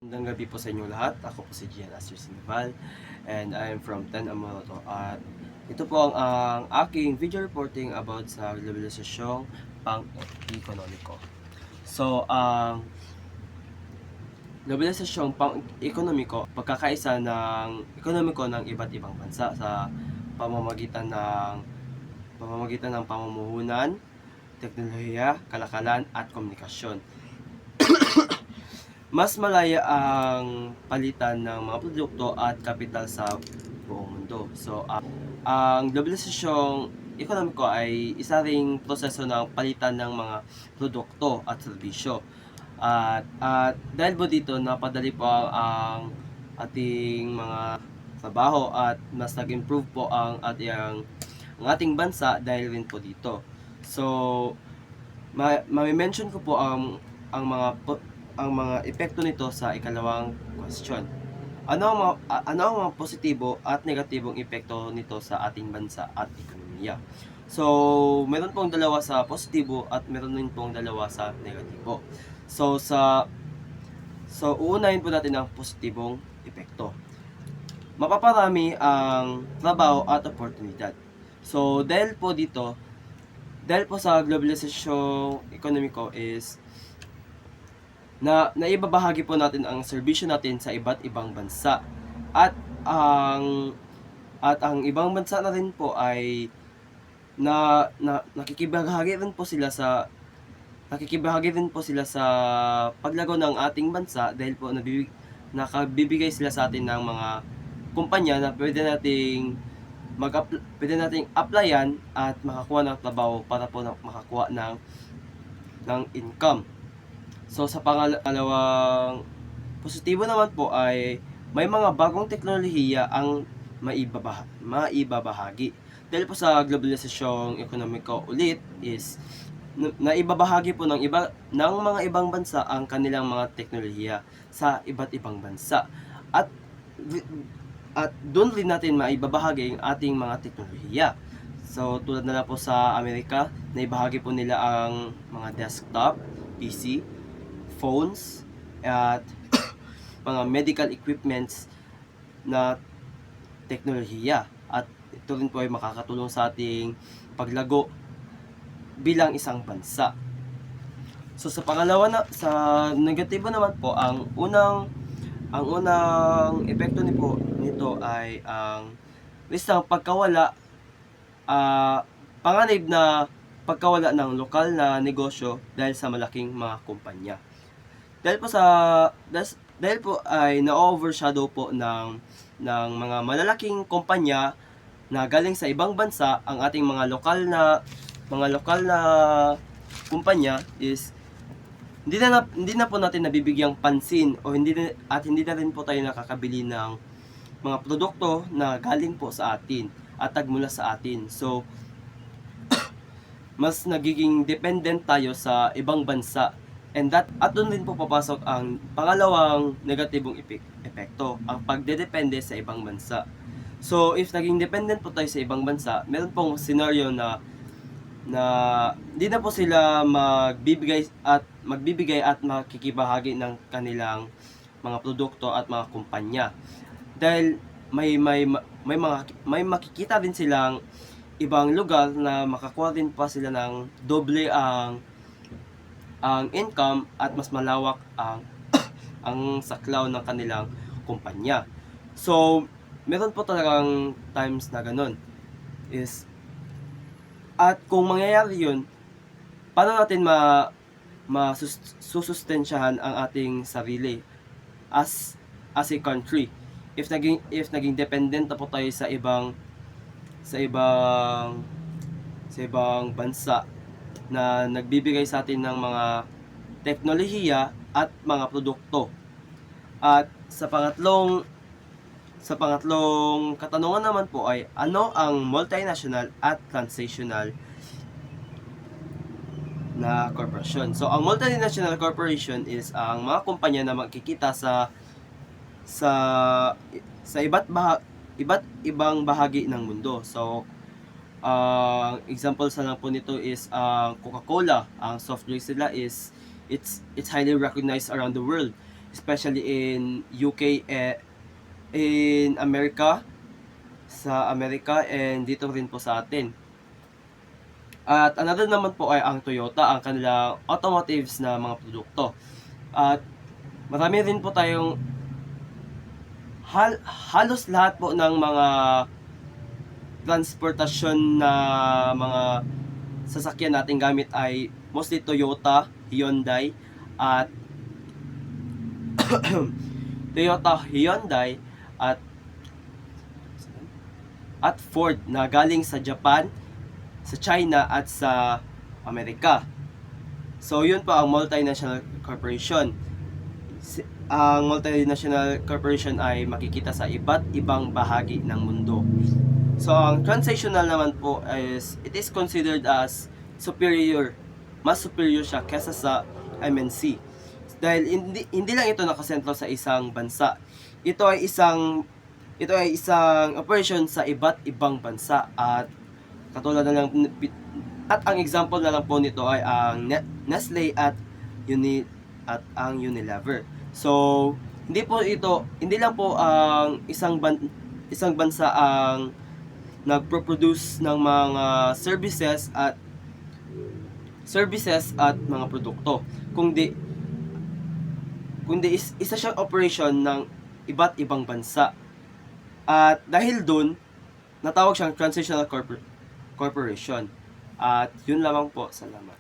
Magandang gabi po sa inyong lahat. Ako po si Gian Astro Sinival and I am from Ten Amoroto. At ito po ang aking video reporting about sa globalisasyong pang-ekonomiko. So, ang globalisasyong pang-ekonomiko, pagkakaisa ng ekonomiko ng iba't ibang bansa sa pamamagitan ng pamumuhunan, teknolohiya, kalakalan at komunikasyon. Mas malaya ang palitan ng mga produkto at kapital sa buong mundo. So, ang globalisasyong ekonomiko ay isa ring proseso ng palitan ng mga produkto at serbisyo. At dahil po dito, napadali po ang ating mga trabaho at mas nag-improve po ang ating bansa dahil rin po dito. So, ma-mention ko po ang mga epekto nito sa ikalawang question. Ano ang mga positibo at negatibong epekto nito sa ating bansa at ekonomiya? So, meron pong dalawa sa positibo at meron din pong dalawa sa negatibo. So uunahin po natin ang positibong epekto. Mapaparami ang trabaho at oportunidad. So, dahil po sa globalisasyong ekonomiko is naibabahagi po natin ang serbisyo natin sa iba't ibang bansa at ang ibang bansa na rin po ay nakikibahagi rin po sila sa paglago ng ating bansa dahil po nakabibigay sila sa atin ng mga kumpanya na pwede nating applyan at makakuha ng trabaho para po makakuha ng income. So sa pangalawang positibo naman po ay may mga bagong teknolohiya ang maibabahagi. Dahil po sa globalisasyong ekonomiko ulit is naibabahagi po ng mga ibang bansa ang kanilang mga teknolohiya sa iba't ibang bansa. At doon rin natin maibabahagi ang ating mga teknolohiya. So tulad na lang po sa Amerika, naibahagi po nila ang mga desktop, PC, phones, at mga medical equipments na teknolohiya. At ito rin po ay makakatulong sa ating paglago bilang isang bansa. So sa negatibo naman po, ang unang epekto nito ay ang isang panganib na pagkawala ng lokal na negosyo dahil sa malaking mga kumpanya. Dahil po ay na-overshadow po ng mga malalaking kumpanya na galing sa ibang bansa ang ating mga lokal na kumpanya is hindi na po natin nabibigyang pansin o hindi na rin po tayo nakakabili ng mga produkto na galing po sa atin at tagmula sa atin. So mas nagiging dependent tayo sa ibang bansa. At doon din po papasok ang pangalawang negatibong epekto, ang pagdedepende sa ibang bansa. So, if naging dependent po tayo sa ibang bansa, meron pong scenario na hindi na po sila magbibigay at makikibahagi ng kanilang mga produkto at mga kumpanya. Dahil may makikita din silang ibang lugar na makakuha din pa sila ng doble ang income at mas malawak ang saklaw ng kanilang kumpanya. So, meron po talagang times na ganun. At kung mangyayari yun, paano natin susustensyahan ang ating sarili as a country? If naging dependent na po tayo sa ibang bansa na nagbibigay sa atin ng mga teknolohiya at mga produkto. At sa pangatlong katanungan naman po ay ano ang multinational at transnational na corporation? So ang multinational corporation is ang mga kumpanya na magkikita sa iba't ibang bahagi ng mundo. So example sa lang po nito is Coca-Cola. Ang soft drinks nila is it's highly recognized around the world. especially in UK, in America, sa Amerika, and dito rin po sa atin. At another naman po ay ang Toyota, ang kanilang automotives na mga produkto. At marami rin po tayong halos lahat po ng mga transportasyon na mga sasakyan nating gamit ay mostly Toyota, Hyundai, at Toyota, Hyundai, at Ford na galing sa Japan, sa China, at sa Amerika. So yun po ang multinational corporation. Ang multinational corporation ay makikita sa iba't ibang bahagi ng mundo. So ang transnational naman po is, it is considered as superior. Mas superior siya kesa sa MNC. Dahil hindi lang ito nakasentro sa isang bansa. Ito ay isang operation sa iba't ibang bansa, at katulad na lang, at ang example na lang po nito ay ang Nestle at ang Unilever. So hindi lang po ang isang bansa ang nagpo-produce ng mga services at mga produkto, kundi isa siyang operation ng iba't ibang bansa. At dahil dun, natawag siyang transitional corporation. At yun lamang po. Salamat.